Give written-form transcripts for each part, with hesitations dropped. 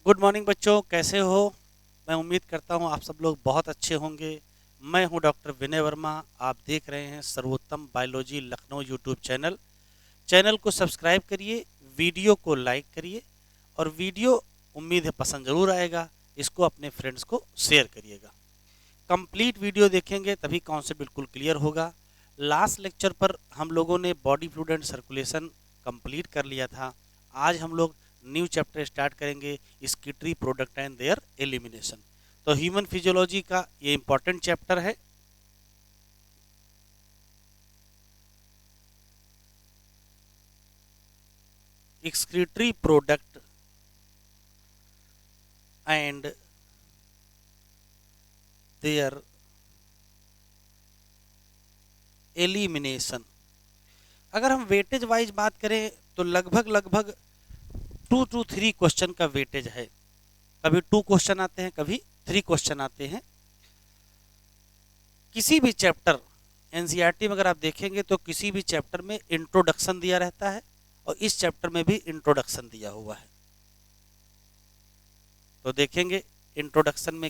Good morning बच्चों, कैसे हो? मैं उम्मीद करता हूँ आप सब लोग बहुत अच्छे होंगे। मैं हूँ डॉक्टर विनय वर्मा। आप देख रहे हैं सर्वोत्तम biology Lucknow YouTube channel. Channel को सब्सक्राइब करिए, वीडियो को लाइक करिए और वीडियो उम्मीद है पसंद ज़रूर आएगा। इसको अपने फ्रेंड्स को शेयर करिएगा। कंप्लीट वीडियो देखेंगे तभी कॉन्सेप्ट बिल्कुल क्लियर होगा। लास्ट लेक्चर पर हम लोगों ने body fluid and circulation complete कर लिया था। आज हम लोग न्यू चैप्टर स्टार्ट करेंगे, स्किटरी प्रोडक्ट एंड देयर एलिमिनेशन। तो ह्यूमन फिजियोलॉजी का ये इंपॉर्टेंट चैप्टर है। Excretory product and their elimination. अगर हम वेटेज वाइज बात करें तो लगभग लगभग 2 to 3 क्वेश्चन का वेटेज है। कभी 2 क्वेश्चन आते हैं, कभी 3 क्वेश्चन आते हैं। किसी भी चैप्टर एनसीईआरटी में अगर आप देखेंगे तो किसी भी चैप्टर में इंट्रोडक्शन दिया रहता है और इस चैप्टर में भी इंट्रोडक्शन दिया हुआ है। तो देखेंगे इंट्रोडक्शन में।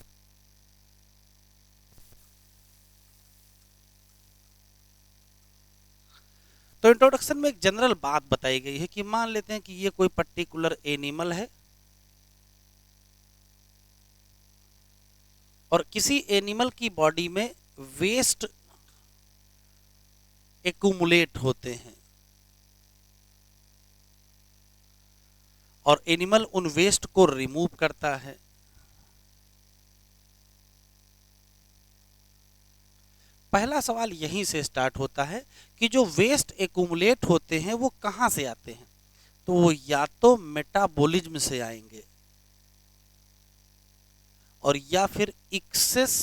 तो इंट्रोडक्शन में एक जनरल बात बताई गई है कि मान लेते हैं कि ये कोई पर्टिकुलर एनिमल है और किसी एनिमल की बॉडी में वेस्ट एक्यूमुलेट होते हैं और एनिमल उन वेस्ट को रिमूव करता है। पहला सवाल यहीं से स्टार्ट होता है कि जो वेस्ट एक्यूमुलेट होते हैं वो कहां से आते हैं। तो वो या तो मेटाबॉलिज्म से आएंगे और या फिर एक्सेस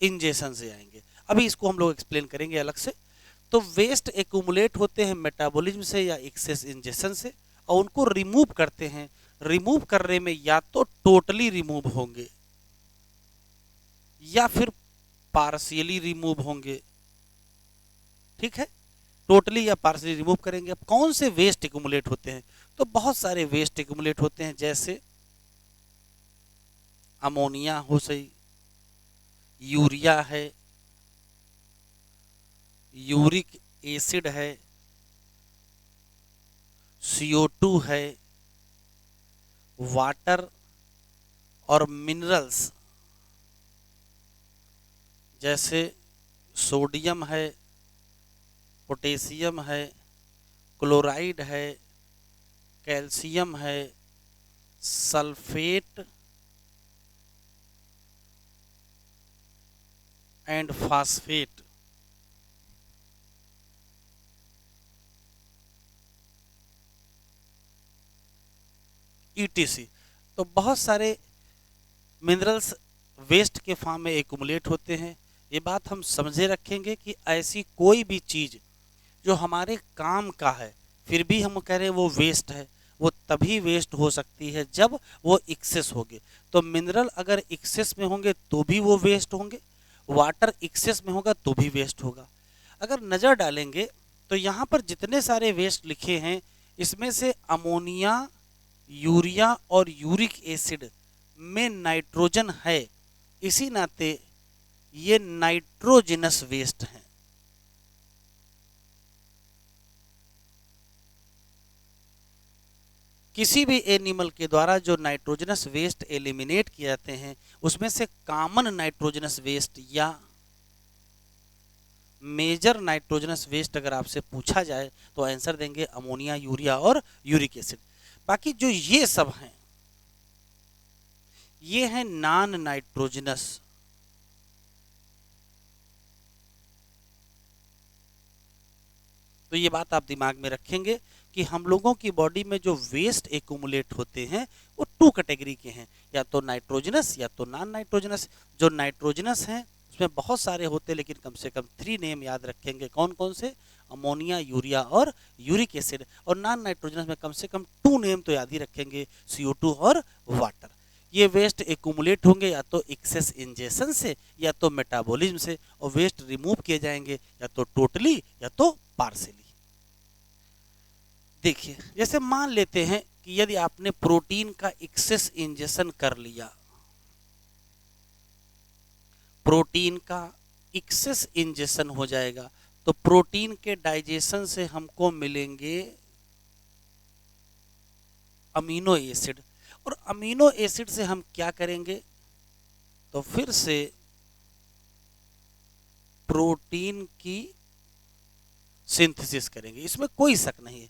इंजेशन से आएंगे। अभी इसको हम लोग एक्सप्लेन करेंगे अलग से। तो वेस्ट एक्यूमुलेट होते हैं मेटाबॉलिज्म से या एक्सेस इंजेशन से और उनको रिमूव करते हैं। रिमूव करने में या तो टोटली रिमूव होंगे या फिर पार्शियली रिमूव होंगे। ठीक है, टोटली या पार्शियली रिमूव करेंगे। अब कौन से वेस्ट एक्यूमुलेट होते हैं? तो बहुत सारे वेस्ट एक्यूमुलेट होते हैं, जैसे अमोनिया हो सही, यूरिया है, यूरिक एसिड है, CO2 है, वाटर और मिनरल्स जैसे सोडियम है, पोटेशियम है, क्लोराइड है, कैल्शियम है, सल्फेट एंड फास्फेट। ETC। तो बहुत सारे मिनरल्स वेस्ट के फॉर्म में एक्युमुलेट होते हैं। ये बात हम समझे रखेंगे कि ऐसी कोई भी चीज़ जो हमारे काम का है फिर भी हम कह रहे हैं वो वेस्ट है, वो तभी वेस्ट हो सकती है जब वो एक्सेस होंगे। तो मिनरल अगर एक्सेस में होंगे तो भी वो वेस्ट होंगे, वाटर एक्सेस में होगा तो भी वेस्ट होगा। अगर नज़र डालेंगे तो यहाँ पर जितने सारे वेस्ट लिखे हैं इसमें से अमोनिया, यूरिया और यूरिक एसिड में नाइट्रोजन है, इसी नाते ये नाइट्रोजिनस वेस्ट हैं। किसी भी एनिमल के द्वारा जो नाइट्रोजनस वेस्ट एलिमिनेट किए जाते हैं उसमें से कॉमन नाइट्रोजनस वेस्ट या मेजर नाइट्रोजनस वेस्ट अगर आपसे पूछा जाए तो आंसर देंगे अमोनिया, यूरिया और यूरिक एसिड। बाकी जो ये सब हैं ये हैं नॉन नाइट्रोजनस। तो ये बात आप दिमाग में रखेंगे कि हम लोगों की बॉडी में जो वेस्ट एक्यूमुलेट होते हैं वो 2 कैटेगरी के हैं, या तो नाइट्रोजनस या तो नॉन नाइट्रोजनस। जो नाइट्रोजनस हैं उसमें बहुत सारे होते हैं लेकिन कम से कम 3 नेम याद रखेंगे। कौन कौन से? अमोनिया, यूरिया और यूरिक एसिड। और नॉन नाइट्रोजनस में कम से कम 2 नेम तो याद ही रखेंगे, CO2 और वाटर। ये वेस्ट एक्यूमुलेट होंगे या तो एक्सेस इंजेशन से या तो मेटाबॉलिज्म से, और वेस्ट रिमूव किए जाएंगे या तो टोटली या तो पार्शियली। देखिए, जैसे मान लेते हैं कि यदि आपने प्रोटीन का एक्सेस इंजेक्शन कर लिया, प्रोटीन का एक्सेस इंजेक्शन हो जाएगा, तो प्रोटीन के डाइजेशन से हमको मिलेंगे अमीनो एसिड, और अमीनो एसिड से हम क्या करेंगे, तो फिर से प्रोटीन की सिंथेसिस करेंगे, इसमें कोई शक नहीं है।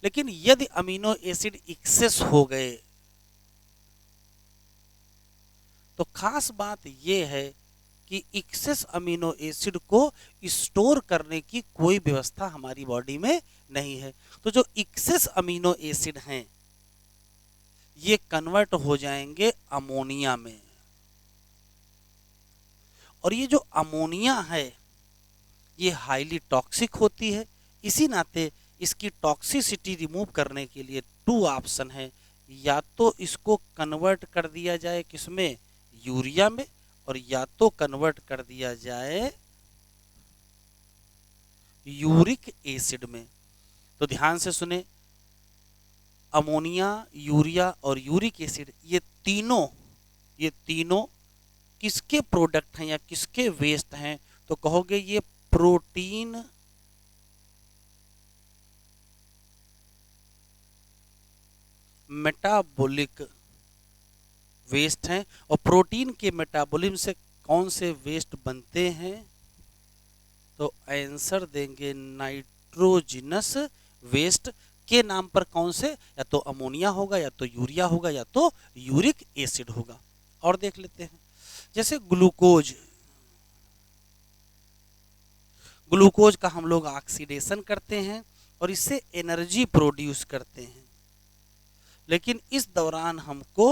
लेकिन यदि अमीनो एसिड एक्सेस हो गए, तो खास बात यह है कि एक्सेस अमीनो एसिड को स्टोर करने की कोई व्यवस्था हमारी बॉडी में नहीं है। तो जो एक्सेस अमीनो एसिड हैं, ये कन्वर्ट हो जाएंगे अमोनिया में, और ये जो अमोनिया है ये हाईली टॉक्सिक होती है। इसी नाते इसकी टॉक्सिसिटी रिमूव करने के लिए टू ऑप्शन है, या तो इसको कन्वर्ट कर दिया जाए किसमें, यूरिया में, और या तो कन्वर्ट कर दिया जाए यूरिक एसिड में। तो ध्यान से सुने, अमोनिया, यूरिया और यूरिक एसिड ये तीनों किसके प्रोडक्ट हैं या किसके वेस्ट हैं, तो कहोगे ये प्रोटीन मेटाबॉलिक वेस्ट हैं। और प्रोटीन के मेटाबॉलिज्म से कौन से वेस्ट बनते हैं, तो आंसर देंगे नाइट्रोजिनस वेस्ट के नाम पर कौन से, या तो अमोनिया होगा, या तो यूरिया होगा, या तो यूरिक एसिड होगा। और देख लेते हैं, जैसे ग्लूकोज, ग्लूकोज का हम लोग ऑक्सीडेशन करते हैं और इससे एनर्जी प्रोड्यूस करते हैं, लेकिन इस दौरान हमको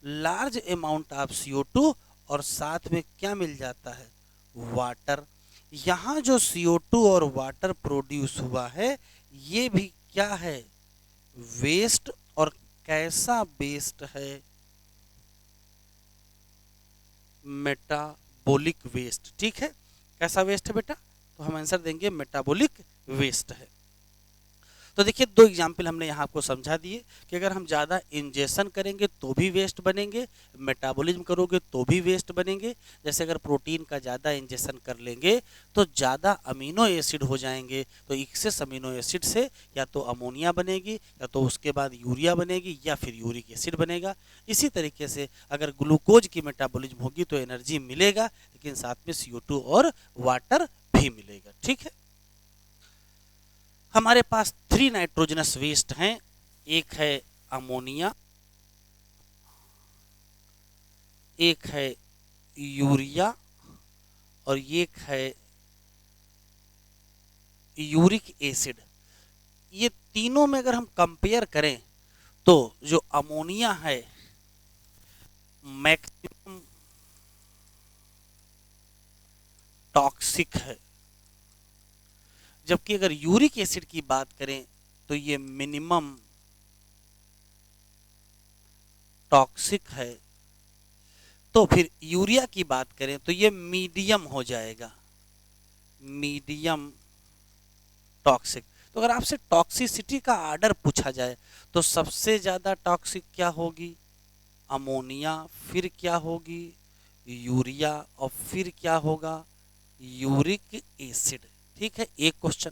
लार्ज अमाउंट ऑफ CO2 और साथ में क्या मिल जाता है, वाटर। यहाँ जो CO2 और वाटर प्रोड्यूस हुआ है ये भी क्या है, वेस्ट। और कैसा वेस्ट है, मेटाबॉलिक वेस्ट। ठीक है, कैसा वेस्ट है बेटा, तो हम आंसर देंगे मेटाबॉलिक वेस्ट है। तो देखिए, दो एग्जाम्पल हमने यहाँ आपको समझा दिए कि अगर हम ज़्यादा इंजेक्शन करेंगे तो भी वेस्ट बनेंगे, मेटाबॉलिज्म करोगे तो भी वेस्ट बनेंगे। जैसे अगर प्रोटीन का ज़्यादा इंजेक्शन कर लेंगे तो ज़्यादा अमीनो एसिड हो जाएंगे, तो एक्सेस अमीनो एसिड से या तो अमोनिया बनेगी, या तो उसके बाद यूरिया बनेगी, या फिर यूरिक एसिड बनेगा। इसी तरीके से अगर ग्लूकोज की मेटाबॉलिज्म होगी तो एनर्जी मिलेगा, लेकिन साथ में CO2 और वाटर भी मिलेगा। ठीक है, हमारे पास 3 नाइट्रोजनस वेस्ट हैं, एक है अमोनिया, एक है यूरिया, और एक है यूरिक एसिड। ये तीनों में अगर हम कंपेयर करें तो जो अमोनिया है मैक्सिमम टॉक्सिक है, जबकि अगर यूरिक एसिड की बात करें तो ये मिनिमम टॉक्सिक है। तो फिर यूरिया की बात करें तो ये मीडियम हो जाएगा, मीडियम टॉक्सिक। तो अगर आपसे टॉक्सिसिटी का आर्डर पूछा जाए तो सबसे ज़्यादा टॉक्सिक क्या होगी, अमोनिया, फिर क्या होगी यूरिया, और फिर क्या होगा यूरिक एसिड। ठीक है, एक क्वेश्चन।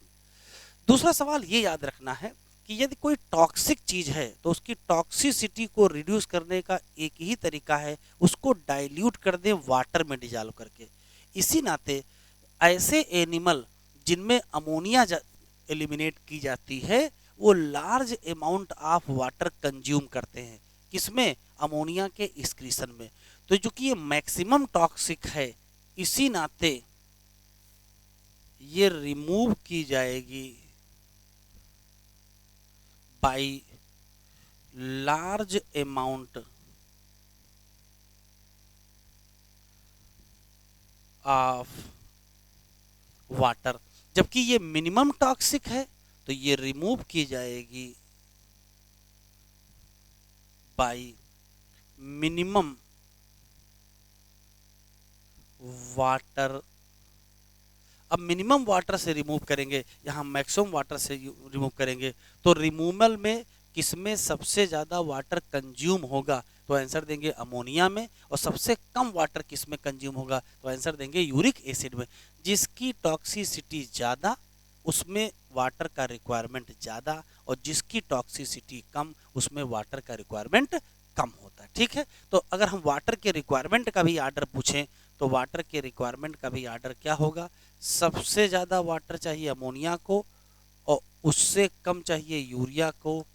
दूसरा सवाल ये याद रखना है कि यदि कोई टॉक्सिक चीज है तो उसकी टॉक्सिसिटी को रिड्यूस करने का एक ही तरीका है, उसको डाइल्यूट कर दें वाटर में डिजॉल्व करके। इसी नाते ऐसे एनिमल जिनमें अमोनिया एलिमिनेट की जाती है वो large amount of water consume करते हैं, किसमें, अमोनिया के एक्सक्रीशन में। तो जो कि ये मैक्सिमम टॉक्सिक है, इसी नाते ये रिमूव की जाएगी by large amount of water. जबकि ये मिनिमम टॉक्सिक है तो ये रिमूव की जाएगी बाय मिनिमम वाटर अब मिनिमम वाटर से रिमूव करेंगे या हम मैक्सिमम वाटर से रिमूव करेंगे, तो रिमूवल में किसमें सबसे ज़्यादा वाटर कंज्यूम होगा, तो आंसर देंगे अमोनिया में। और सबसे कम वाटर किसमें कंज्यूम होगा, तो आंसर देंगे यूरिक एसिड में। जिसकी टॉक्सिसिटी ज़्यादा उसमें वाटर का रिक्वायरमेंट ज़्यादा, और जिसकी टॉक्सिसिटी कम उसमें वाटर का रिक्वायरमेंट कम होता है। ठीक है, तो अगर हम वाटर के रिक्वायरमेंट का भी आर्डर पूछें, तो वाटर के रिक्वायरमेंट का भी आर्डर क्या होगा, सबसे ज़्यादा वाटर चाहिए अमोनिया को, और उससे कम चाहिए यूरिया को,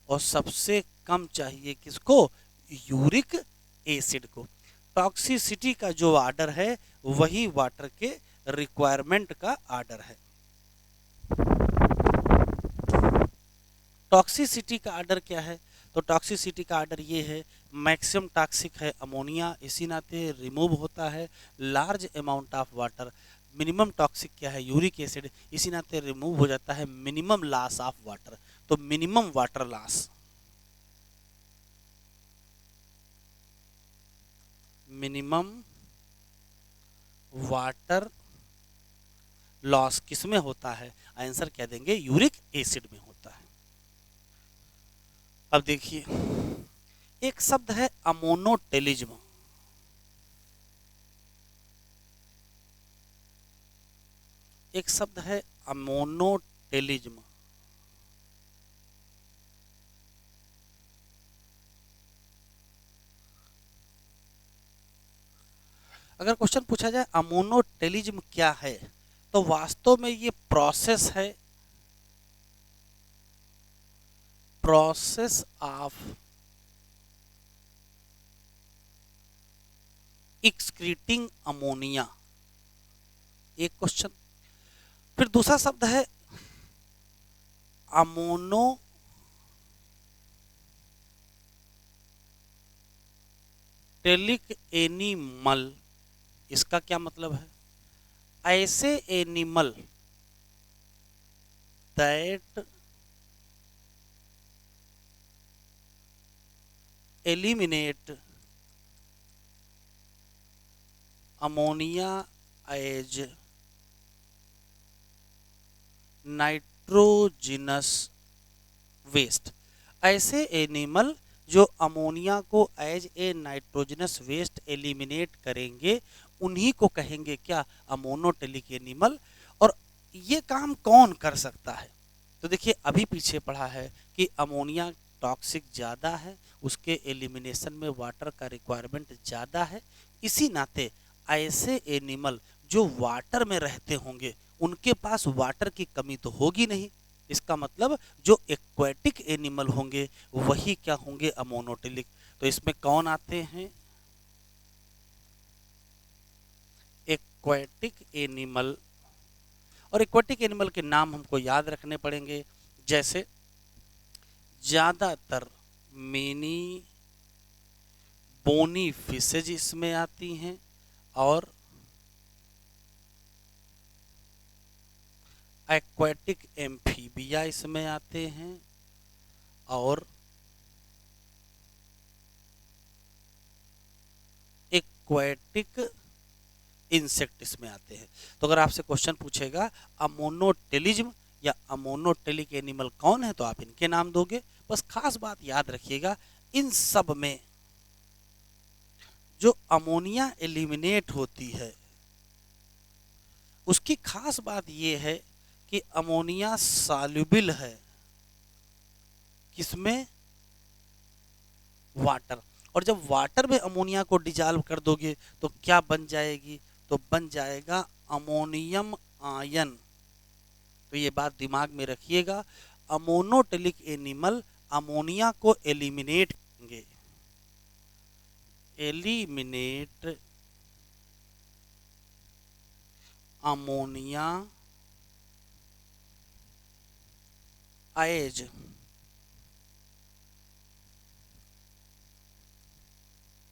और सबसे कम चाहिए किसको, यूरिक एसिड को। टॉक्सिसिटी का जो आर्डर है वही वाटर के रिक्वायरमेंट का आर्डर है। टॉक्सिसिटी का आर्डर क्या है, तो टॉक्सिसिटी का आर्डर ये है, मैक्सिमम टॉक्सिक है अमोनिया, इसी नाते रिमूव होता है large amount of water. Minimum toxic क्या है, यूरिक एसिड, इसी नाते रिमूव हो जाता है मिनिमम लॉस ऑफ वाटर। तो minimum water loss, minimum water loss किसमें होता है, आंसर क्या देंगे, यूरिक एसिड में होता है। अब देखिए एक शब्द है अमोनोटेलिज्म। एक शब्द है अमोनोटेलिज्म। अगर क्वेश्चन पूछा जाए अमोनोटेलिज्म क्या है, तो वास्तव में ये प्रोसेस है, प्रोसेस ऑफ एक्सक्रीटिंग अमोनिया, एक क्वेश्चन। फिर दूसरा शब्द है अमोनोटेलिक एनिमल, इसका क्या मतलब है, ऐसे animal that eliminate ammonia as nitrogenous waste. ऐसे एनिमल जो अमोनिया को as a nitrogenous waste eliminate करेंगे उन्हीं को कहेंगे क्या, अमोनोटेलिक एनिमल। और ये काम कौन कर सकता है, तो देखिए अभी पीछे पढ़ा है कि अमोनिया टॉक्सिक ज़्यादा है, उसके एलिमिनेशन में वाटर का रिक्वायरमेंट ज़्यादा है, इसी नाते ऐसे एनिमल जो वाटर में रहते होंगे उनके पास वाटर की कमी तो होगी नहीं। इसका मतलब जो एक्वेटिक एनिमल होंगे वही क्या होंगे, अमोनोटेलिक। तो इसमें कौन आते हैं, एक्वेटिक एनिमल। और एक्वेटिक एनिमल के नाम हमको याद रखने पड़ेंगे, जैसे ज़्यादातर मेनी बोनी फिशेज इसमें आती हैं, और एक्वेटिक एम्फीबिया इसमें आते हैं, और एक्वेटिक इंसेक्ट इसमें आते हैं। तो अगर आपसे क्वेश्चन पूछेगा अमोनोटेलिज्म या अमोनोटेलिक एनिमल कौन है, तो आप इनके नाम दोगे। बस खास बात याद रखिएगा, इन सब में जो अमोनिया एलिमिनेट होती है उसकी खास बात यह है कि अमोनिया सॉल्युबल है किसमें, वाटर। और जब वाटर में अमोनिया को डिजॉल्व कर दोगे तो क्या बन जाएगी, तो बन जाएगा अमोनियम आयन। तो ये बात दिमाग में रखिएगा, अमोनोटेलिक एनिमल अमोनिया को एलिमिनेट करेंगे, eliminate ammonia as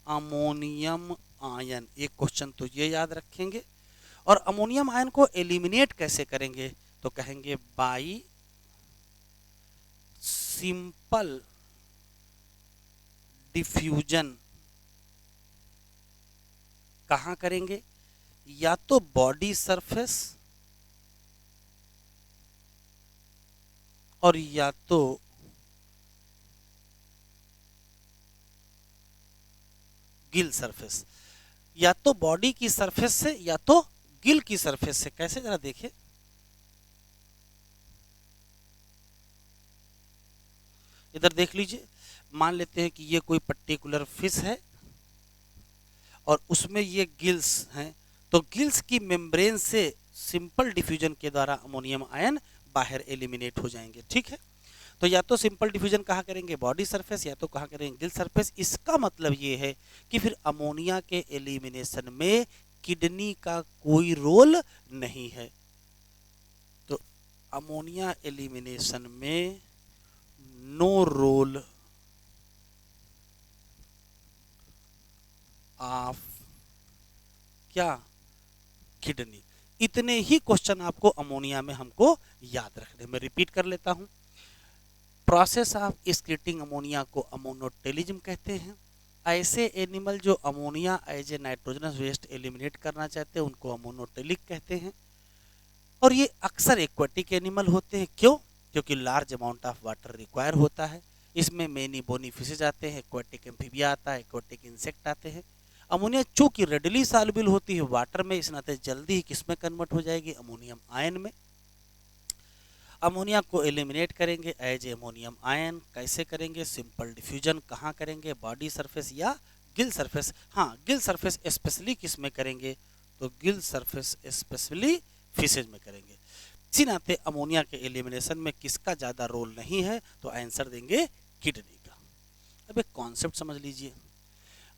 ammonium ion. एक क्वेश्चन तो ये याद रखेंगे। और अमोनियम आयन को एलिमिनेट कैसे करेंगे, तो कहेंगे बाई सिंपल डिफ्यूजन। कहाँ करेंगे, या तो बॉडी सरफेस और या तो गिल सरफेस, या तो बॉडी की सरफेस से या तो गिल की सरफेस से। कैसे, जरा देखिए। इधर देख लीजिए, मान लेते हैं कि ये कोई पर्टिकुलर फिश है और उसमें ये गिल्स हैं, तो गिल्स की मेम्ब्रेन से सिंपल डिफ्यूजन के द्वारा अमोनियम आयन बाहर एलिमिनेट हो जाएंगे। ठीक है, तो या तो सिंपल डिफ्यूजन कहाँ करेंगे, बॉडी सरफेस, या तो कहाँ करेंगे, गिल सरफेस। इसका मतलब ये है कि फिर अमोनिया के एलिमिनेशन में किडनी का कोई रोल नहीं है। तो अमोनिया एलिमिनेशन में नो रोल ऑफ क्या, किडनी। इतने ही क्वेश्चन आपको अमोनिया में हमको याद रखने। मैं रिपीट कर लेता हूं। प्रोसेस ऑफ एक्सक्रीटिंग अमोनिया को अमोनोटेलिज्म कहते हैं। ऐसे एनिमल जो ammonia as a nitrogenous waste eliminate करना चाहते हैं उनको अमोनोटेलिक कहते हैं। और ये अक्सर एक्वेटिक एनिमल होते हैं। क्यों? क्योंकि large amount of water require होता है। इसमें मेनी बोनी फिशेज आते हैं, एक्वेटिक एम्फीबिया आता है, एक्वेटिक इंसेक्ट आते हैं। अमोनिया चूंकि रेडली सॉल्युबल होती है वाटर में, इस नाते जल्दी ही किसमें कन्वर्ट हो जाएगी, अमोनियम आयन में। अमोनिया को एलिमिनेट करेंगे एज अमोनियम आयन। कैसे करेंगे, सिंपल डिफ्यूजन। कहाँ करेंगे, बॉडी सरफेस या गिल सरफेस। हाँ, गिल सरफेस स्पेशली किस में करेंगे, तो गिल सरफेस स्पेशली फिशेज में करेंगे। इसी नाते अमोनिया के एलिमिनेशन में किसका ज्यादा रोल नहीं है, तो आंसर देंगे किडनी का। अब एक कॉन्सेप्ट समझ लीजिए।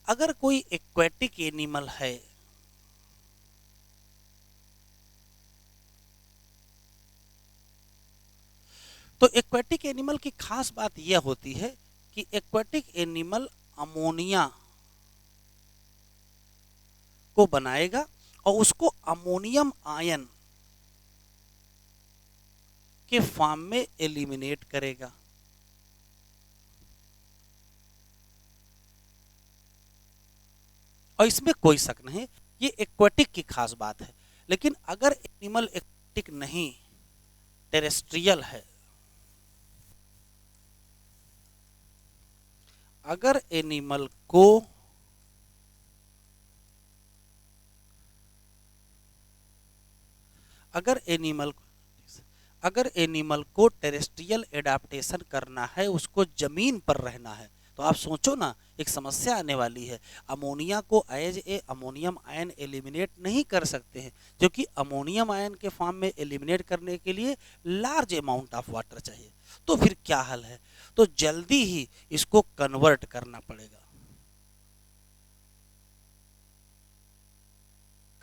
अगर कोई एक्वेटिक एनिमल है, तो एक्वेटिक एनिमल की खास बात यह होती है कि एक्वेटिक एनिमल अमोनिया को बनाएगा और उसको अमोनियम आयन के फॉर्म में एलिमिनेट करेगा। और इसमें कोई शक नहीं, ये एक्वेटिक की खास बात है। लेकिन अगर एनिमल एक्वेटिक नहीं, टेरेस्ट्रियल है, अगर एनिमल को अगर एनिमल अगर एनिमल को टेरेस्ट्रियल एडाप्टेशन करना है, उसको जमीन पर रहना है, तो आप सोचो ना, एक समस्या आने वाली है। अमोनिया को as a ammonium ion eliminate नहीं कर सकते हैं, क्योंकि अमोनियम आयन के फॉर्म में एलिमिनेट करने के लिए लार्ज अमाउंट ऑफ वाटर चाहिए। तो फिर क्या हल है, तो जल्दी ही इसको कन्वर्ट करना पड़ेगा।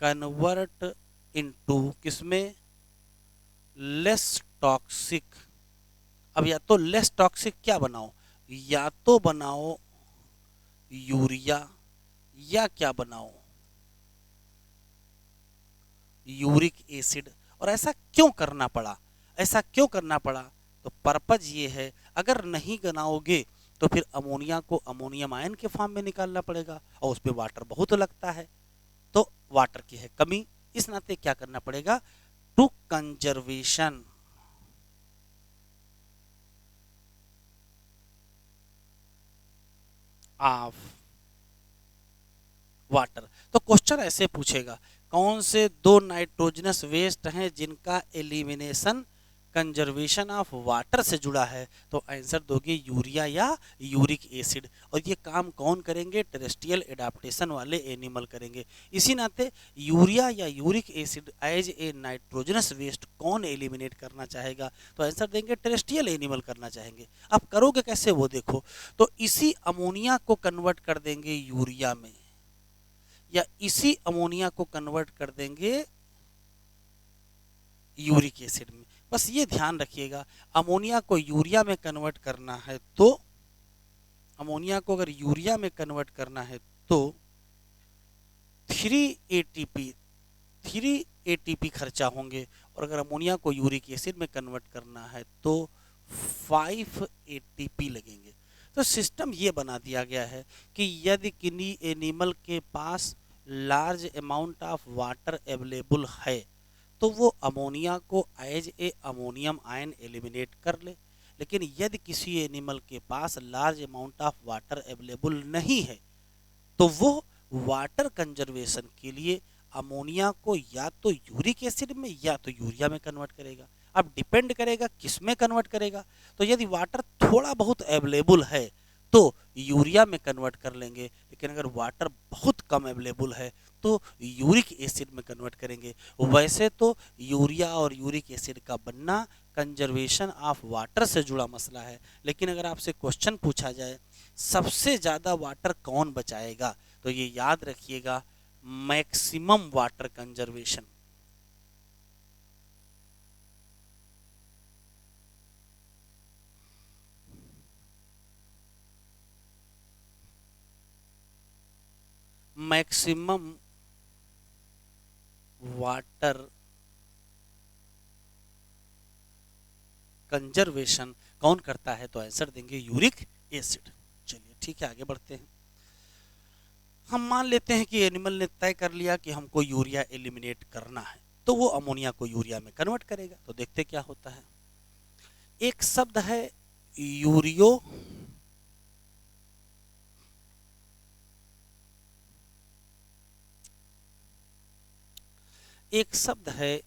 कन्वर्ट इनटू किसमें, लेस टॉक्सिक। अब या तो लेस टॉक्सिक क्या बनाओ, या तो बनाओ यूरिया, या क्या बनाओ, यूरिक एसिड। और ऐसा क्यों करना पड़ा, ऐसा क्यों करना पड़ा, तो पर्पज ये है, अगर नहीं बनाओगे तो फिर अमोनिया को अमोनियम आयन के फॉर्म में निकालना पड़ेगा और उसमें वाटर बहुत लगता है, तो वाटर की है कमी। इस नाते क्या करना पड़ेगा, टू कंजर्वेशन ऑफ वाटर। तो क्वेश्चन ऐसे पूछेगा, कौन से दो नाइट्रोजनस वेस्ट हैं जिनका एलिमिनेशन कंजर्वेशन ऑफ वाटर से जुड़ा है, तो आंसर दोगे यूरिया या यूरिक एसिड। और ये काम कौन करेंगे, टेरेस्ट्रियल एडाप्टेशन वाले एनिमल करेंगे। इसी नाते यूरिया या uric acid as a nitrogenous waste कौन एलिमिनेट करना चाहेगा, तो आंसर देंगे टेरेस्ट्रियल एनिमल करना चाहेंगे। आप करोगे कैसे वो देखो, तो इसी अमोनिया को कन्वर्ट कर देंगे यूरिया में, या इसी अमोनिया को कन्वर्ट कर देंगे यूरिक एसिड में। बस ये ध्यान रखिएगा, अमोनिया को यूरिया में कन्वर्ट करना है तो, अमोनिया को अगर यूरिया में कन्वर्ट करना है तो 3 एटीपी खर्चा होंगे, और अगर अमोनिया को यूरिक एसिड में कन्वर्ट करना है तो 5 एटीपी लगेंगे। तो सिस्टम ये बना दिया गया है कि यदि किन्हीं एनिमल के पास large amount of water available है, तो वो अमोनिया को as a ammonium ion eliminate कर ले। लेकिन यदि किसी एनिमल के पास large amount of water available नहीं है तो वो वाटर कंजर्वेशन के लिए अमोनिया को या तो यूरिक एसिड में या तो यूरिया में कन्वर्ट करेगा। अब डिपेंड करेगा किस में कन्वर्ट करेगा। तो यदि वाटर थोड़ा बहुत अवेलेबल है तो यूरिया में कन्वर्ट कर लेंगे, लेकिन अगर वाटर बहुत कम अवेलेबल है तो यूरिक एसिड में कन्वर्ट करेंगे। वैसे तो यूरिया और यूरिक एसिड का बनना कंजर्वेशन ऑफ वाटर से जुड़ा मसला है, लेकिन अगर आपसे क्वेश्चन पूछा जाए सबसे ज़्यादा वाटर कौन बचाएगा तो ये याद रखिएगा, maximum water conservation. Maximum water conservation कौन करता है तो आंसर देंगे यूरिक एसिड। चलिए ठीक है, आगे बढ़ते हैं। हम मान लेते हैं कि एनिमल ने तय कर लिया कि हमको यूरिया एलिमिनेट करना है, तो वो अमोनिया को यूरिया में कन्वर्ट करेगा। तो देखते क्या होता है। एक शब्द है यूरियो, एक शब्द है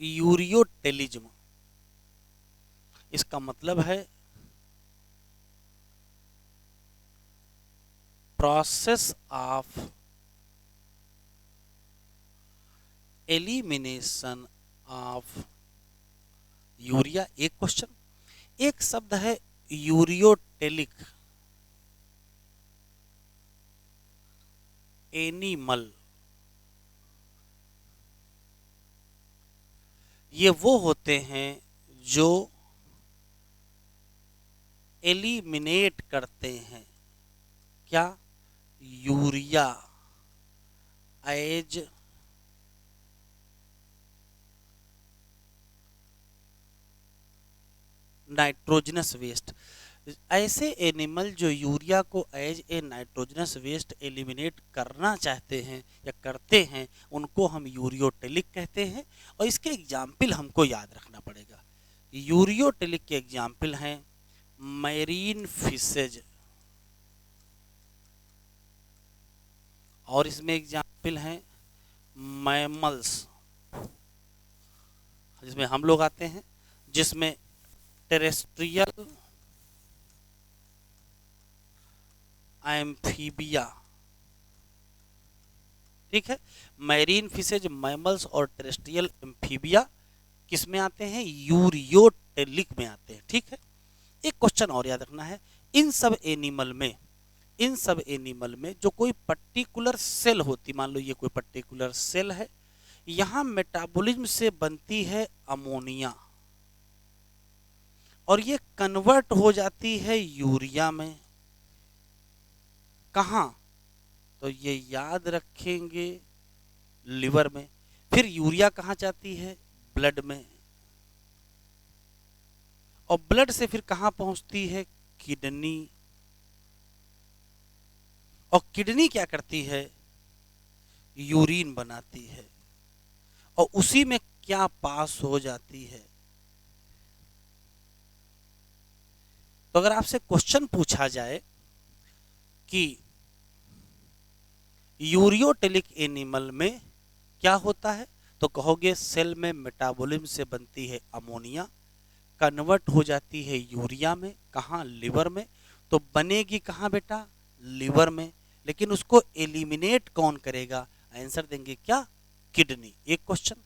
यूरियोटेलिज्म। इसका मतलब है process of elimination of urea. एक क्वेश्चन। एक शब्द है यूरियोटेलिक एनिमल। ये वो होते हैं जो एलिमिनेट करते हैं क्या, यूरिया एज नाइट्रोजनस वेस्ट। ऐसे एनिमल जो यूरिया को as a nitrogenous waste eliminate करना चाहते हैं या करते हैं उनको हम यूरियोटेलिक कहते हैं। और इसके एग्जाम्पल हमको याद रखना पड़ेगा। यूरियोटेलिक के एग्जाम्पल हैं मैरीन फिशेज, और इसमें एग्जाम्पल हैं मैमल्स जिसमें हम लोग आते हैं, जिसमें टेरेस्ट्रियल एम्फीबिया। ठीक है, मैरीन फिशेज, मैमल्स और टेरेस्ट्रियल एम्फीबिया किस में आते हैं, यूरियोटेलिक में आते हैं। ठीक है, एक क्वेश्चन और याद रखना है। इन सब एनिमल में जो कोई पर्टिकुलर सेल होती, मान लो ये कोई पर्टिकुलर सेल है, यहां मेटाबॉलिज्म से बनती है अमोनिया और ये कन्वर्ट हो जाती है यूरिया में। कहां, तो ये याद रखेंगे लिवर में। फिर यूरिया कहां जाती है, ब्लड में, और ब्लड से फिर कहां पहुंचती है, किडनी। और किडनी क्या करती है, यूरिन बनाती है और उसी में क्या पास हो जाती है। तो अगर आपसे क्वेश्चन पूछा जाए कि यूरियोटेलिक एनिमल में क्या होता है तो कहोगे सेल में मेटाबॉलिज्म से बनती है अमोनिया, कन्वर्ट हो जाती है यूरिया में, कहाँ, लिवर में। तो बनेगी कहाँ बेटा, लिवर में, लेकिन उसको एलिमिनेट कौन करेगा, आंसर देंगे क्या, किडनी। एक क्वेश्चन।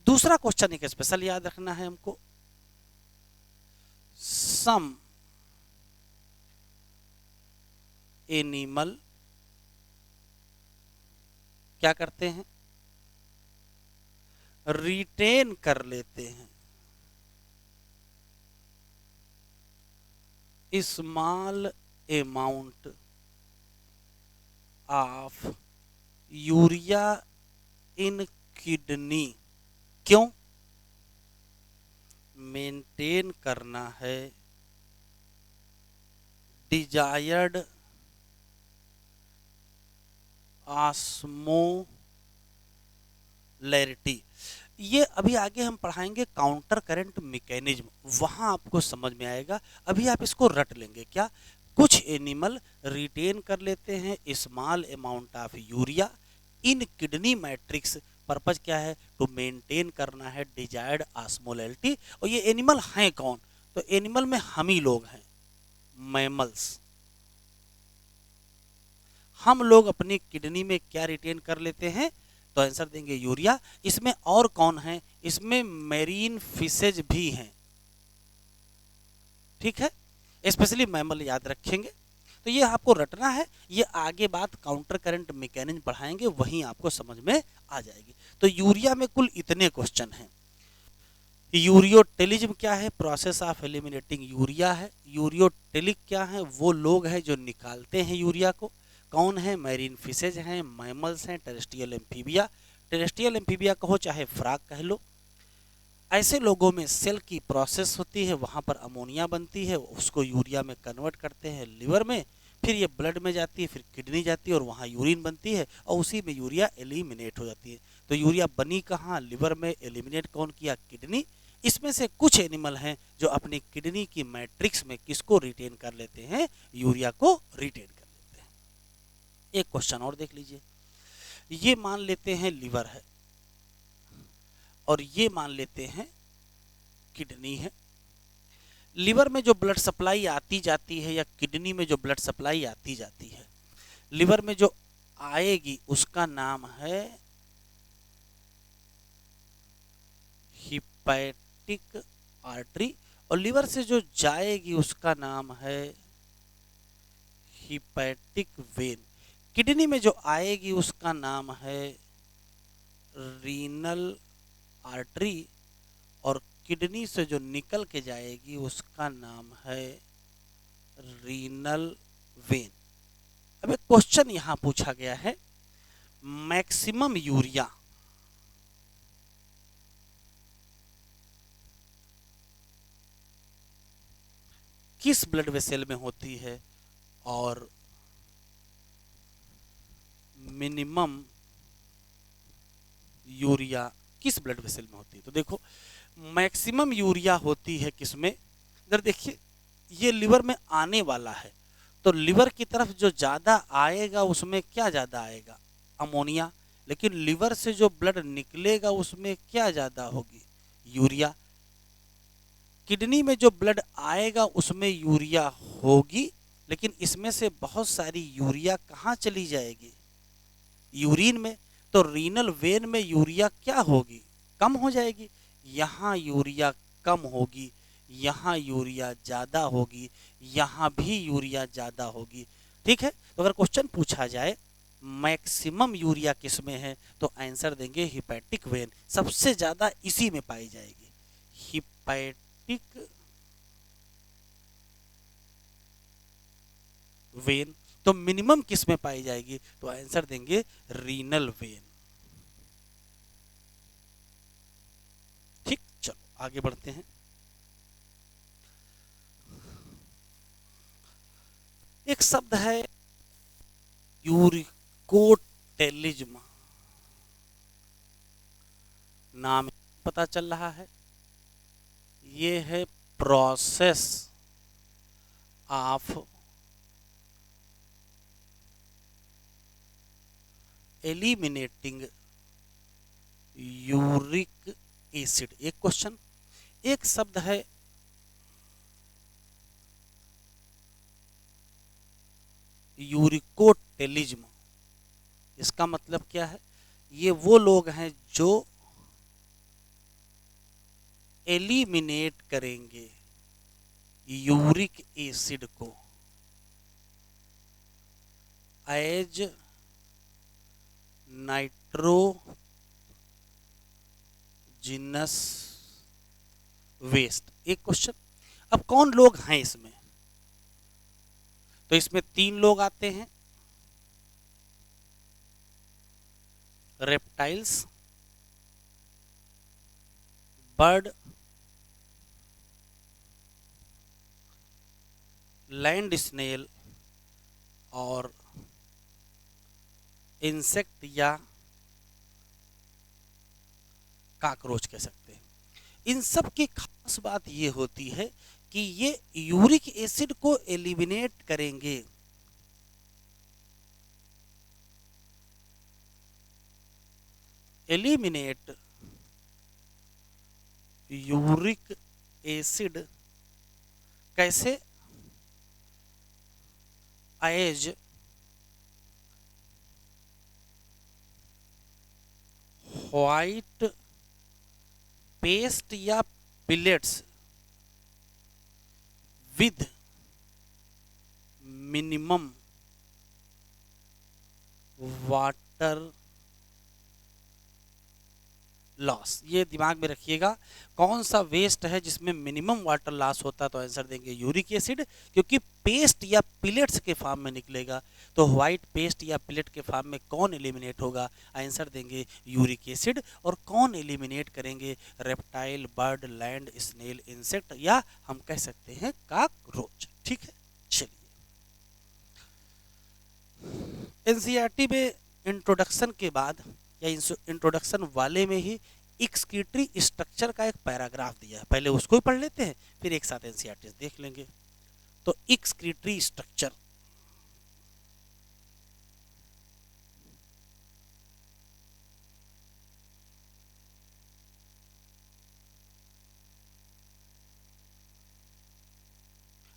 दूसरा क्वेश्चन एक स्पेशल याद रखना है हमको। सम एनिमल क्या करते हैं, रिटेन कर लेते हैं small amount of urea in kidney. क्यों, मेंटेन करना है डिजायर्ड ऑस्मोलैरिटी। ये अभी आगे हम पढ़ाएंगे काउंटर करंट मैकेनिज्म, वहां आपको समझ में आएगा। अभी आप इसको रट लेंगे क्या? कुछ एनिमल रिटेन कर लेते हैं small amount of urea in kidney matrix. Purpose क्या है? टू मेंटेन करना है डिजायर्ड ऑस्मोलैलिटी। और ये एनिमल हैं कौन? तो एनिमल में हम ही लोग हैं, मैमल्स। हम लोग अपनी किडनी में क्या रिटेन कर लेते हैं? तो आंसर देंगे यूरिया। इसमें और कौन है? इसमें मेरीन फिशेज भी हैं, ठीक है, स्पेशली मैमल याद रखेंगे। तो ये आपको रटना है, ये आगे बात काउंटर करंट मैकेनिज्म पढ़ाएंगे, वहीं आपको समझ में आ जाएगी। तो यूरिया में कुल इतने क्वेश्चन हैं। यूरियोटेलिज्म क्या है? प्रोसेस ऑफ एलिमिनेटिंग यूरिया है। यूरियोटेलिक क्या है? वो लोग हैं जो निकालते हैं यूरिया को। कौन है? मैरीन फिशेज हैं, मैमल्स हैं, टेरेस्ट्रियल एम्फीबिया। टेरेस्ट्रियल एम्फीबिया कहो चाहे फ्रॉग कह लो। ऐसे लोगों में सेल की प्रोसेस होती है, वहाँ पर अमोनिया बनती है, उसको यूरिया में कन्वर्ट करते हैं लिवर में, फिर ये ब्लड में जाती है, फिर किडनी जाती है और वहाँ यूरिन बनती है और उसी में यूरिया एलिमिनेट हो जाती है। तो यूरिया बनी कहाँ? लिवर में। एलिमिनेट कौन किया? किडनी। इसमें से कुछ एनिमल हैं जो अपनी किडनी की मैट्रिक्स में किसको रिटेन कर लेते हैं? यूरिया को रिटेन कर लेते हैं। एक क्वेश्चन और देख लीजिए। ये मान लेते हैं लिवर है और ये मान लेते हैं किडनी है। लिवर में जो ब्लड सप्लाई आती जाती है या किडनी में जो ब्लड सप्लाई आती जाती है, लिवर में जो आएगी उसका नाम है हिपैटिक आर्टरी, और लिवर से जो जाएगी उसका नाम है हिपैटिक वेन। किडनी में जो आएगी उसका नाम है रीनल आर्टरी, और किडनी से जो निकल के जाएगी उसका नाम है रीनल वेन। अब एक क्वेश्चन यहां पूछा गया है, मैक्सिमम यूरिया किस ब्लड वेसल में होती है और मिनिमम यूरिया किस ब्लड वेसल में होती है? तो देखो, मैक्सिमम यूरिया होती है किसमें? इधर देखिए, ये लिवर में आने वाला है, तो लिवर की तरफ जो ज़्यादा आएगा उसमें क्या ज़्यादा आएगा? अमोनिया। लेकिन लिवर से जो ब्लड निकलेगा उसमें क्या ज़्यादा होगी? यूरिया। किडनी में जो ब्लड आएगा उसमें यूरिया होगी, लेकिन इसमें से बहुत सारी यूरिया कहाँ चली जाएगी? यूरिन में। तो रीनल वेन में यूरिया क्या होगी? कम हो जाएगी। यहाँ यूरिया कम होगी, यहाँ यूरिया ज़्यादा होगी, यहाँ भी यूरिया ज़्यादा होगी, ठीक है। तो अगर क्वेश्चन पूछा जाए मैक्सिमम यूरिया किस में है, तो आंसर देंगे हिपैटिक वेन, सबसे ज़्यादा इसी में पाई जाएगी, हिपैटिक वेन। तो मिनिमम किस में पाई जाएगी? तो आंसर देंगे रीनल वेन। ठीक, चलो आगे बढ़ते हैं। एक शब्द है यूरिकोटेलिज्म, नाम पता चल रहा है, ये है process of eliminating uric acid. एक क्वेश्चन, एक शब्द है यूरिकोटेलिज्म, इसका मतलब क्या है? ये वो लोग हैं जो एलिमिनेट करेंगे यूरिक एसिड को एज नाइट्रोजिनस वेस्ट। एक क्वेश्चन, अब कौन लोग हैं इसमें? तो इसमें 3 लोग आते हैं, रेप्टाइल्स, बर्ड, लैंड स्नेल और इंसेक्ट या काकरोच कह सकते हैं। इन सब की खास बात ये होती है कि ये यूरिक एसिड को एलिमिनेट करेंगे। एलिमिनेट यूरिक एसिड कैसे? एज व्हाइट पेस्ट या pellets with minimum water loss. ये दिमाग में रखिएगा, कौन सा वेस्ट है जिसमें मिनिमम वाटर लॉस होता है, तो आंसर देंगे यूरिक एसिड, क्योंकि पेस्ट या पिलेट्स के फॉर्म में निकलेगा। तो व्हाइट पेस्ट या पिलेट के फॉर्म में कौन एलिमिनेट होगा? आंसर देंगे यूरिक एसिड। और कौन एलिमिनेट करेंगे? Reptile, bird, land, snail, insect, या हम कह सकते हैं काकरोच। ठीक है, चलिए एनसीईआरटी में इंट्रोडक्शन के बाद या इंट्रोडक्शन वाले में ही एक्सक्रीटरी स्ट्रक्चर का एक पैराग्राफ दिया है, पहले उसको ही पढ़ लेते हैं, फिर एक साथ एनसीईआरटी देख लेंगे। तो एक्सक्रीटरी स्ट्रक्चर,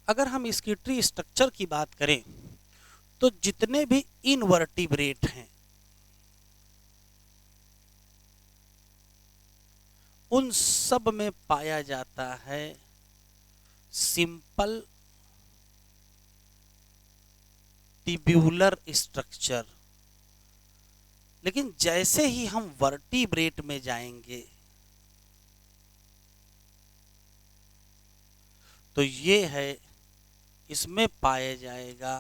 अगर हम एक्सक्रीटरी स्ट्रक्चर की बात करें तो जितने भी इनवर्टिब्रेट हैं उन सब में पाया जाता है सिंपल टिब्यूलर स्ट्रक्चर। लेकिन जैसे ही हम वर्टिब्रेट में जाएंगे तो ये है, इसमें पाया जाएगा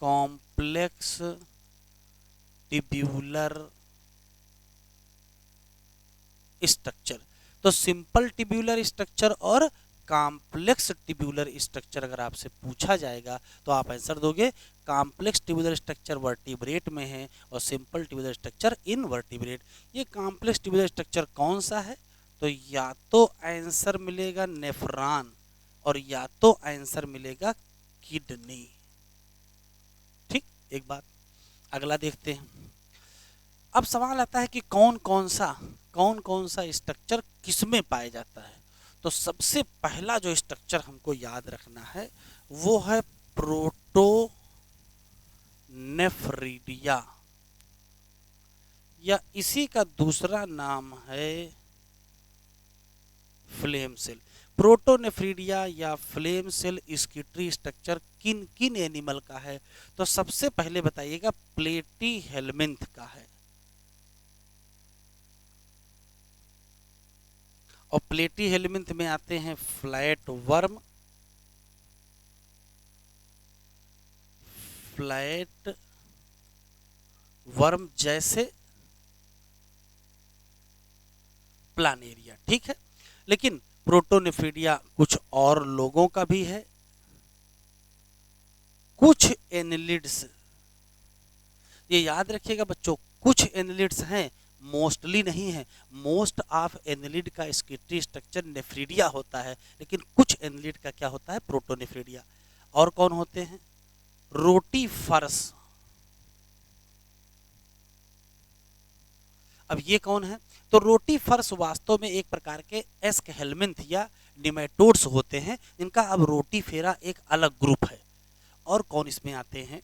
कॉम्प्लेक्स टिब्यूलर स्ट्रक्चर। तो सिंपल टिब्यूलर स्ट्रक्चर और कॉम्प्लेक्स टिब्यूलर स्ट्रक्चर अगर आपसे पूछा जाएगा तो आप आंसर दोगे कॉम्प्लेक्स टिब्यूलर स्ट्रक्चर वर्टिब्रेट में है और सिंपल टिब्यूलर स्ट्रक्चर इनवर्टिब्रेट। ये कॉम्प्लेक्स टिब्यूलर स्ट्रक्चर कौन सा है? तो या तो आंसर मिलेगा नेफ्रॉन और या तो आंसर मिलेगा किडनी। ठीक, एक बात। अगला देखते हैं। अब सवाल आता है कि कौन कौन सा स्ट्रक्चर किसमें पाया जाता है। तो सबसे पहला जो स्ट्रक्चर हमको याद रखना है वो है प्रोटोनेफ्रिडिया, या इसी का दूसरा नाम है फ्लेम सेल। प्रोटोनेफ्रिडिया या फ्लेम सेल एक्सक्रीटरी स्ट्रक्चर किन किन एनिमल का है? तो सबसे पहले बताइएगा प्लेटीहेल्मिन्थ का है। और प्लेटीहेल्मिन्थ में आते हैं फ्लैट वर्म जैसे प्लानेरिया। ठीक है, लेकिन प्रोटोनेफ्रिडिया कुछ और लोगों का भी है, कुछ एनिलिड्स, ये याद रखिएगा बच्चों, कुछ एनिलिड्स हैं, मोस्टली नहीं है। मोस्ट ऑफ एनिलिड का एक्सक्रीटरी स्ट्रक्चर नेफ्रिडिया होता है, लेकिन कुछ एनिलिड का क्या होता है? प्रोटोनेफ्रिडिया। और कौन होते हैं? रोटीफर्स। अब ये कौन है? तो रोटीफर्स वास्तव में एक प्रकार के एस्कहेल्मिन्थ या निमेटोड्स होते हैं, इनका अब रोटीफेरा एक अलग ग्रुप है। और कौन इसमें आते हैं?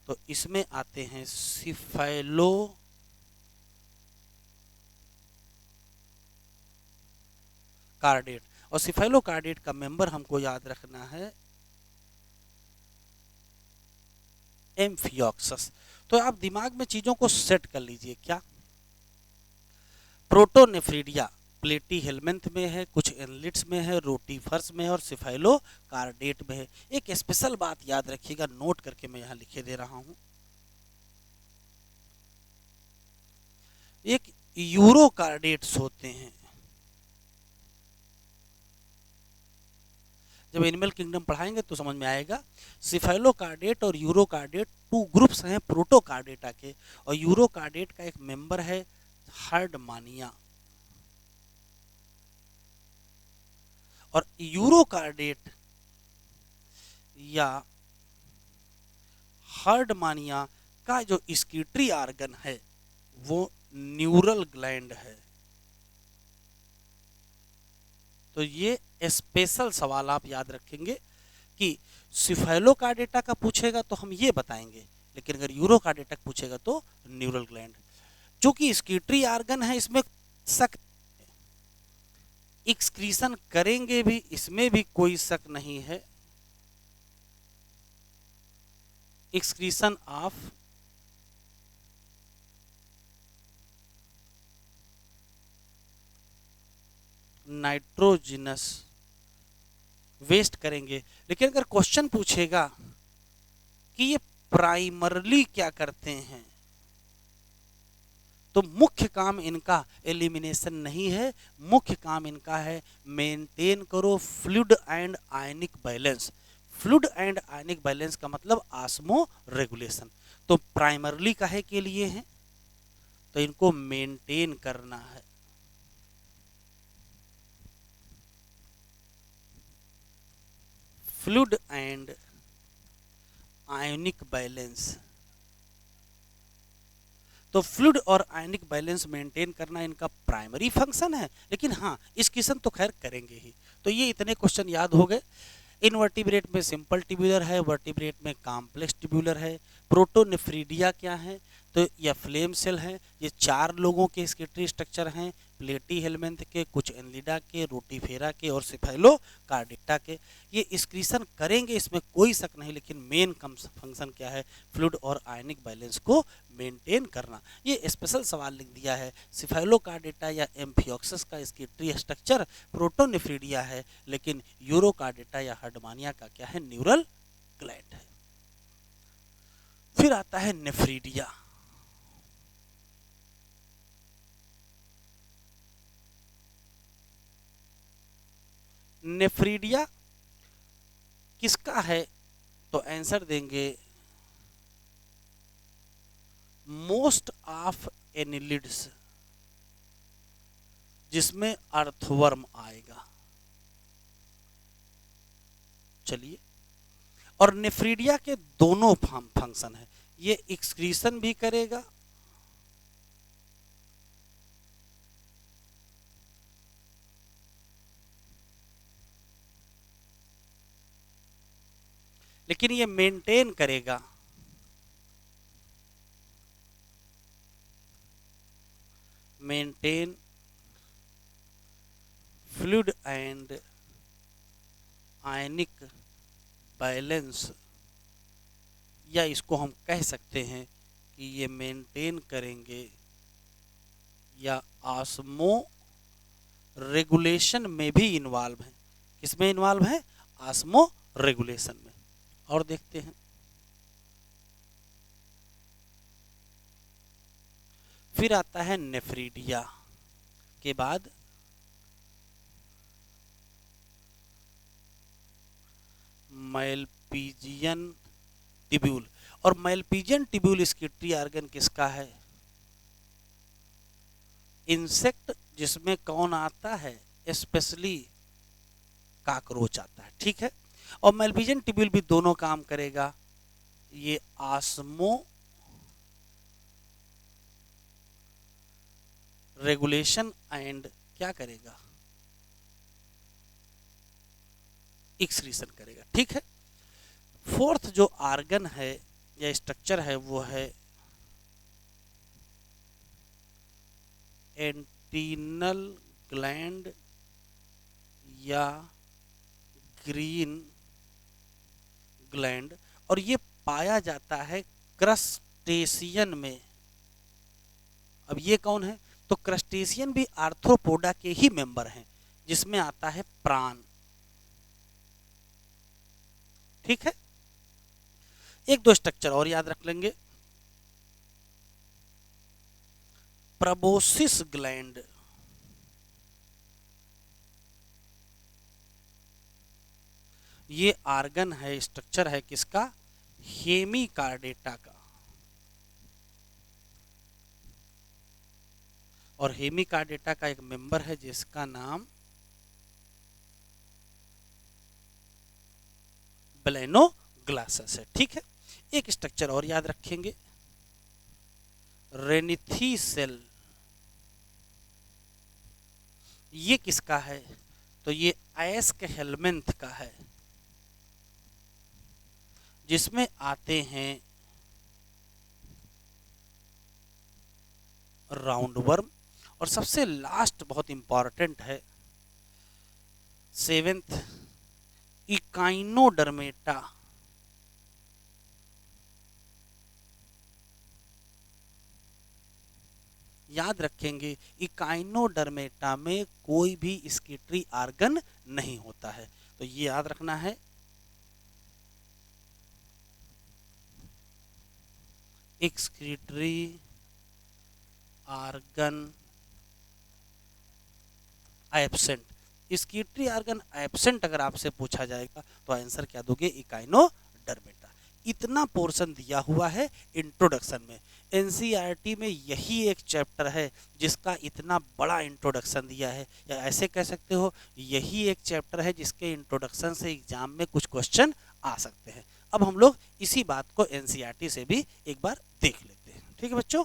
तो इसमें आते हैं सिफेलो कार्डेट, और सिफेलो कार्डेट का मेंबर हमको याद रखना है एम्फियोक्सस। तो आप दिमाग में चीजों को सेट कर लीजिए। क्या? प्रोटोनेफ्रिडिया प्लेटीहेल्मिन्थ में है, कुछ एनलिट्स में है, रोटीफर्स में है और सिफेलो कार्डेट में है। एक स्पेशल बात याद रखिएगा, नोट करके मैं यहां लिखे दे रहा हूं। एक यूरोकार्डेट्स होते हैं। जब एनिमल किंगडम पढ़ाएंगे तो समझ में आएगा। सिफेलोकार्डेट और यूरोकार्डेट टू ग्रुप्स हैं प्रोटोकार्डेटा के, और यूरोकार्डेट का एक मेंबर है हर्डमानिया। और यूरोकार्डेट या हर्डमानिया का जो स्कीटरी आर्गन है वो न्यूरल ग्लैंड है। तो ये स्पेशल सवाल आप याद रखेंगे कि सिफेलोकार्डेटा का पूछेगा तो हम ये बताएंगे, लेकिन अगर यूरोकार्डेटा पूछेगा तो न्यूरल ग्लैंड। जो कि स्कीटरी आर्गन है इसमें शक, एक्सक्रीशन करेंगे भी इसमें भी कोई शक नहीं है। एक्सक्रीशन ऑफ नाइट्रोजिनस वेस्ट करेंगे। लेकिन अगर क्वेश्चन पूछेगा कि ये प्राइमरली क्या करते हैं, तो मुख्य काम इनका एलिमिनेशन नहीं है, मुख्य काम इनका है मेंटेन करो fluid and ionic balance. Fluid and ionic balance का मतलब ऑस्मो रेगुलेशन। तो प्राइमरली काहे के लिए है, तो इनको मेंटेन करना है। Fluid and ionic balance. तो फ्लूइड और आयनिक बैलेंस मेंटेन करना इनका प्राइमरी फंक्शन है, लेकिन हाँ एक्सक्रीशन तो खैर करेंगे ही। तो ये इतने क्वेश्चन याद हो गए। इनवर्टिब्रेट में सिंपल ट्यूबुलर है, वर्टिब्रेट में कॉम्प्लेक्स ट्यूबुलर है। प्रोटोनेफ्रीडिया क्या है, तो यह फ्लेम सेल है। ये 4 लोगों के स्केटरी स्ट्रक्चर हैं, प्लेटी हेलमिंथ के, कुछ एनलिडा के, रोटीफेरा के और सिफेलोकार्डेटा के। ये एक्सक्रीशन करेंगे इसमें कोई शक नहीं, लेकिन मेन फंक्शन क्या है, फ्लूइड और आयनिक बैलेंस को मेंटेन करना। ये स्पेशल सवाल लिख दिया है। सिफेलोकार्डेटा या एम्फियोक्सस का स्केटरी स्ट्रक्चर प्रोटोनेफ्रीडिया है, लेकिन यूरोकार्डेटा या हर्डमानिया का क्या है, न्यूरल ग्लैंड है। फिर आता है नेफ्रीडिया। नेफ्रीडिया किसका है, तो आंसर देंगे मोस्ट ऑफ एनिलिड्स, जिसमें अर्थवर्म आएगा। चलिए, और नेफ्रीडिया के दोनों फंक्शन है, ये एक्सक्रीशन भी करेगा लेकिन ये मेंटेन करेगा। Maintain fluid and ionic balance, या इसको हम कह सकते हैं कि ये मेंटेन करेंगे या ऑस्मो रेगुलेशन में भी इन्वॉल्व है। किसमें इन्वॉल्व है, ऑस्मो रेगुलेशन में। और देखते हैं, फिर आता है नेफ्रीडिया के बाद मैलपीजियन टिब्यूल। और मैलपीजियन टिब्यूल स्केटरी आर्गन किसका है, इंसेक्ट, जिसमें कौन आता है, स्पेशली काकरोच आता है। ठीक है, और मैलपीजियन टिब्यूल भी दोनों काम करेगा, ये ऑस्मो रेगुलेशन एंड क्या करेगा, एक्सक्रीशन करेगा। ठीक है, फोर्थ जो आर्गन है या स्ट्रक्चर है वो है एंटीनल ग्लैंड या ग्रीन ग्लैंड, और ये पाया जाता है क्रस्टेशियन में। अब ये कौन है, तो क्रस्टेशियन भी आर्थ्रोपोडा के ही मेंबर हैं, जिसमें आता है प्राण। ठीक है, एक दो स्ट्रक्चर और याद रख लेंगे। प्रबोसिस ग्लैंड, ये आर्गन है, स्ट्रक्चर है किसका, हेमिकार्डेटा का। और हेमिकार्डेटा का एक मेंबर है जिसका नाम ब्लेनोग्लासस है। ठीक है, एक स्ट्रक्चर और याद रखेंगे, रेनिथी सेल। ये किसका है? तो ये एस्क हेलमिंथ का है, जिसमें आते हैं राउंड वर्म, और सबसे लास्ट बहुत इंपॉर्टेंट है, सेवेंथ, इकाइनोडर्मेटा। याद रखेंगे, इकाइनोडर्मेटा में कोई भी स्किटरी आर्गन नहीं होता है, तो ये याद रखना है। Excretory organ absent. Excretory organ absent अगर आपसे पूछा जाएगा तो आंसर क्या दोगे? इकाइनोडर्मेटा। इतना पोर्शन दिया हुआ है इंट्रोडक्शन में। एनसीईआरटी में यही एक चैप्टर है जिसका इतना बड़ा इंट्रोडक्शन दिया है, या ऐसे कह सकते हो यही एक चैप्टर है जिसके इंट्रोडक्शन से एग्जाम में कुछ क्वेश्चन आ सकते हैं। अब हम लोग इसी बात को एनसीईआरटी से भी एक बार देख लेते हैं। ठीक है बच्चों,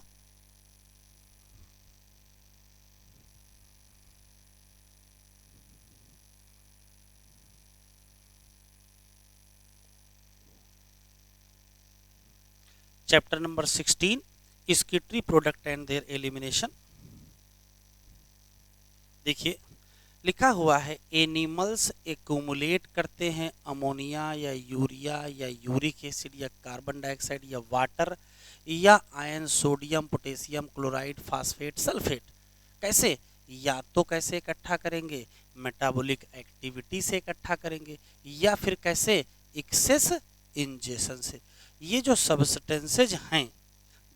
chapter number 16, excretory product and their elimination. देखिए लिखा हुआ है, एनिमल्स एक्यूमुलेट करते हैं अमोनिया या यूरिया या यूरिक एसिड या कार्बन डाइऑक्साइड या वाटर या ion, sodium, potassium, chloride, phosphate, sulphate. कैसे? या तो कैसे इकट्ठा करेंगे? मेटाबॉलिक एक्टिविटी से इकट्ठा करेंगे, या फिर कैसे? एक्सेस इंजेशन से। ये जो सब्सटेंसेज हैं,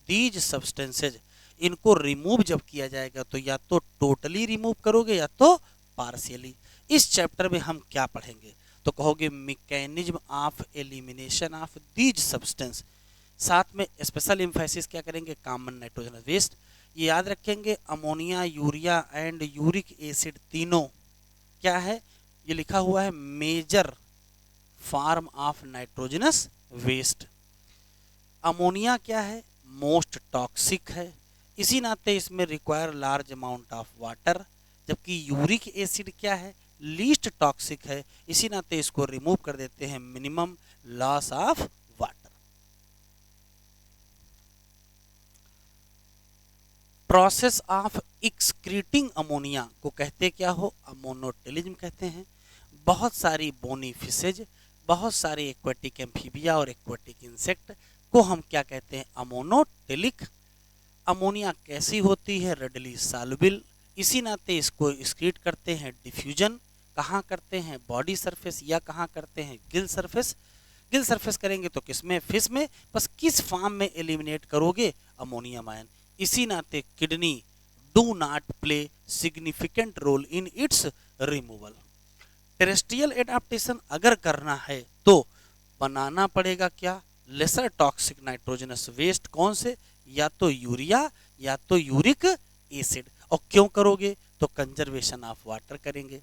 दीज सब्सटेंसेज, इनको रिमूव जब किया जाएगा तो या तो टोटली रिमूव करोगे या तो पार्शियली। इस चैप्टर में हम क्या पढ़ेंगे? तो कहोगे mechanism of elimination of these substance. साथ में स्पेशल एम्फेसिस क्या करेंगे? Common nitrogenous waste. ये याद रखेंगे, ammonia, urea and uric acid तीनों क्या है? ये लिखा हुआ है major form of nitrogenous waste. Ammonia क्या है? मोस्ट टॉक्सिक है, इसी नाते इसमें require large amount of water. जबकि यूरिक एसिड क्या है? लीस्ट टॉक्सिक है, इसी नाते इसको रिमूव कर देते हैं, minimum loss of water. Process of excreting ammonia को कहते क्या हो? अमोनोटेलिज्म कहते हैं। बहुत सारी बोनी फिशेज, बहुत सारे एक्वेटिक एम्फीबिया और एक्वेटिक इंसेक्ट को हम क्या कहते हैं? अमोनोटेलिक। अमोनिया कैसी होती है? रेडली सॉल्युबल, इसी नाते इसको एक्सक्रीट करते हैं डिफ्यूजन। कहाँ करते हैं? बॉडी सरफेस, या कहाँ करते हैं? गिल सरफेस। गिल सरफेस करेंगे तो किसमें? फिश में। बस किस फॉर्म में एलिमिनेट करोगे? Ammonium ion. इसी नाते kidney do not play significant role in its removal. Terrestrial adaptation अगर करना है तो बनाना पड़ेगा क्या? Lesser toxic nitrogenous waste. कौन से? या तो यूरिया या तो यूरिक एसिड। और क्यों करोगे? तो कंजर्वेशन ऑफ वाटर करेंगे।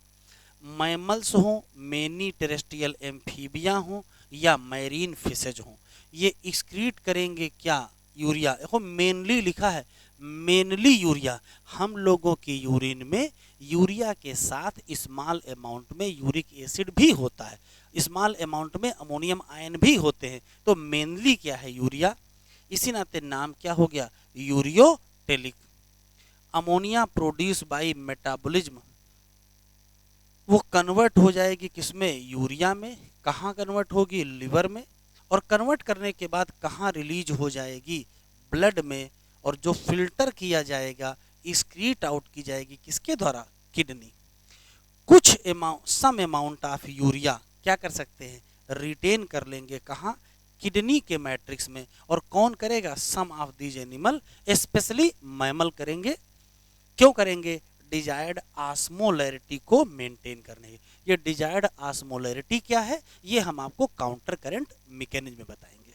मैमल्स हों, मेनी टेरेस्ट्रियल एम्फीबिया हों या मैरीन फिशेज हों, ये एक्सक्रीट करेंगे क्या? यूरिया। देखो मेनली लिखा है, मेनली यूरिया। हम लोगों की यूरिन में यूरिया के साथ स्मॉल अमाउंट में यूरिक एसिड भी होता है, स्मॉल अमाउंट में अमोनियम आयन भी होते हैं, तो मेनली क्या है? यूरिया। इसी नाते नाम क्या हो गया? Ureotelic. Ammonia produce by metabolism, वो कन्वर्ट हो जाएगी किसमें? यूरिया में। कहाँ कन्वर्ट होगी? लिवर में। और कन्वर्ट करने के बाद कहाँ रिलीज हो जाएगी? ब्लड में। और जो फिल्टर किया जाएगा, एक्सक्रीट आउट की जाएगी किसके द्वारा? किडनी। कुछ सम अमाउंट ऑफ यूरिया क्या कर सकते हैं? रिटेन कर लेंगे। कहाँ? किडनी के मैट्रिक्स में। और कौन करेगा? Some of these animal, specially mammal करेंगे। क्यों करेंगे? डिजायर्ड ऑस्मोलैरिटी को मेंटेन करने के। ये डिजायर्ड ऑस्मोलैरिटी क्या है? ये हम आपको काउंटर करंट मैकेनिज्म में बताएंगे।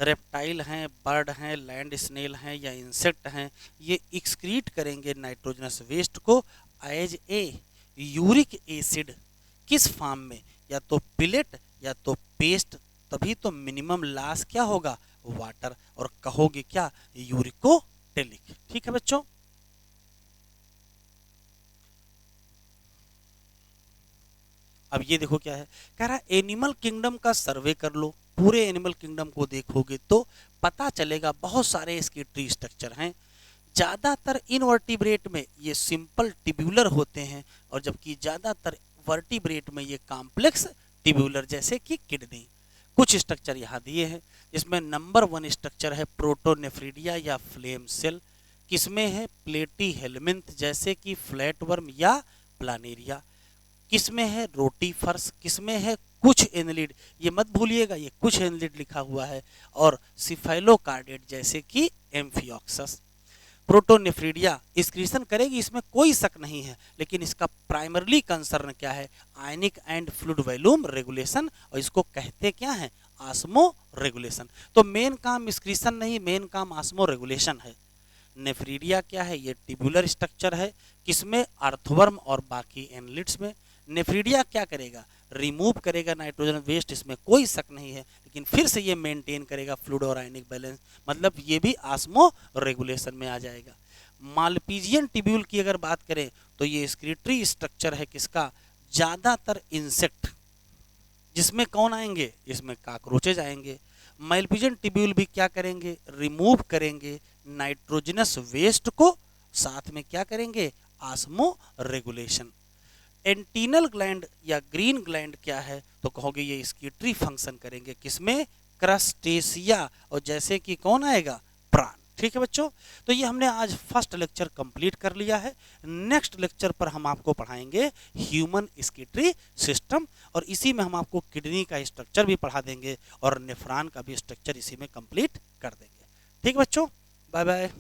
रेप्टाइल हैं, बर्ड हैं, लैंड स्नेल हैं या इंसेक्ट हैं, ये एक्सक्रीट करेंगे नाइट्रोजनस वेस्ट को एज ए यूरिक एसिड। किस फॉर्म में? या तो पिलेट या तो पेस्ट, तभी तो मिनिमम लॉस क्या होगा, वाटर, और कहोगे क्या, यूरिकोटेलिक। ठीक है बच्चों। अब ये देखो क्या है, कह रहा है एनिमल किंगडम का सर्वे कर लो। पूरे एनिमल किंगडम को देखोगे तो पता चलेगा बहुत सारे इसके ट्री स्ट्रक्चर हैं। ज़्यादातर इनवर्टिब्रेट में ये सिंपल टिब्यूलर होते हैं, और जबकि ज़्यादातर वर्टिब्रेट में ये कॉम्प्लेक्स टिब्यूलर, जैसे कि किडनी। कुछ स्ट्रक्चर यहाँ दिए हैं, जिसमें नंबर 1 स्ट्रक्चर है प्रोटोनेफ्रिडिया या फ्लेम सेल। किसमें है, प्लेटी हेलमिंथ, जैसे कि फ्लैटवर्म या प्लानेरिया। किसमें है, रोटी फर्स। किसमें है, कुछ एनलिड, ये मत भूलिएगा, ये कुछ एनलिड लिखा हुआ है। और सिफेलोकार्डेट, जैसे कि एम्फियोक्सस। प्रोटोनेफ्रिडिया एक्सक्रीशन करेगी, इसमें कोई शक नहीं है, लेकिन इसका प्राइमरली कंसर्न क्या है, आयनिक एंड फ्लूइड वॉल्यूम रेगुलेशन, और इसको कहते क्या है, आस्मो रेगुलेशन। तो मेन काम एक्सक्रीशन नहीं, मेन काम आस्मो रेगुलेशन है। नेफ्रीडिया क्या है, ये टिब्यूलर स्ट्रक्चर है। किसमें, अर्थवर्म और बाकी एनलिड्स में। नेफ्रीडिया क्या करेगा, रिमूव करेगा नाइट्रोजन वेस्ट, इसमें कोई शक नहीं है, लेकिन फिर से ये मेंटेन करेगा फ्लूइड और आयनिक बैलेंस, मतलब ये भी आस्मो रेगुलेशन में आ जाएगा। मालपीजियन टिब्यूल की अगर बात करें तो ये एक्सक्रीटरी स्ट्रक्चर है किसका, ज़्यादातर इंसेक्ट, जिसमें कौन आएंगे, इसमें काकरोचेज आएंगे। मालपीजियन टिब्यूल भी क्या करेंगे, रिमूव करेंगे नाइट्रोजनस वेस्ट को, साथ में क्या करेंगे, आस्मो रेगुलेशन। एंटीनल ग्लैंड या ग्रीन ग्लैंड क्या है, तो कहोगे ये एक्सक्रीटरी फंक्शन करेंगे, किसमें, क्रस्टेशिया, और जैसे कि कौन आएगा, प्राण। ठीक है बच्चों, तो ये हमने आज फर्स्ट लेक्चर कंप्लीट कर लिया है। नेक्स्ट लेक्चर पर हम आपको पढ़ाएंगे ह्यूमन एक्सक्रीटरी सिस्टम, और इसी में हम आपको किडनी का स्ट्रक्चर भी पढ़ा देंगे और नेफ्रॉन का भी स्ट्रक्चर इसी में कंप्लीट कर देंगे। ठीक बच्चों, बाय बाय।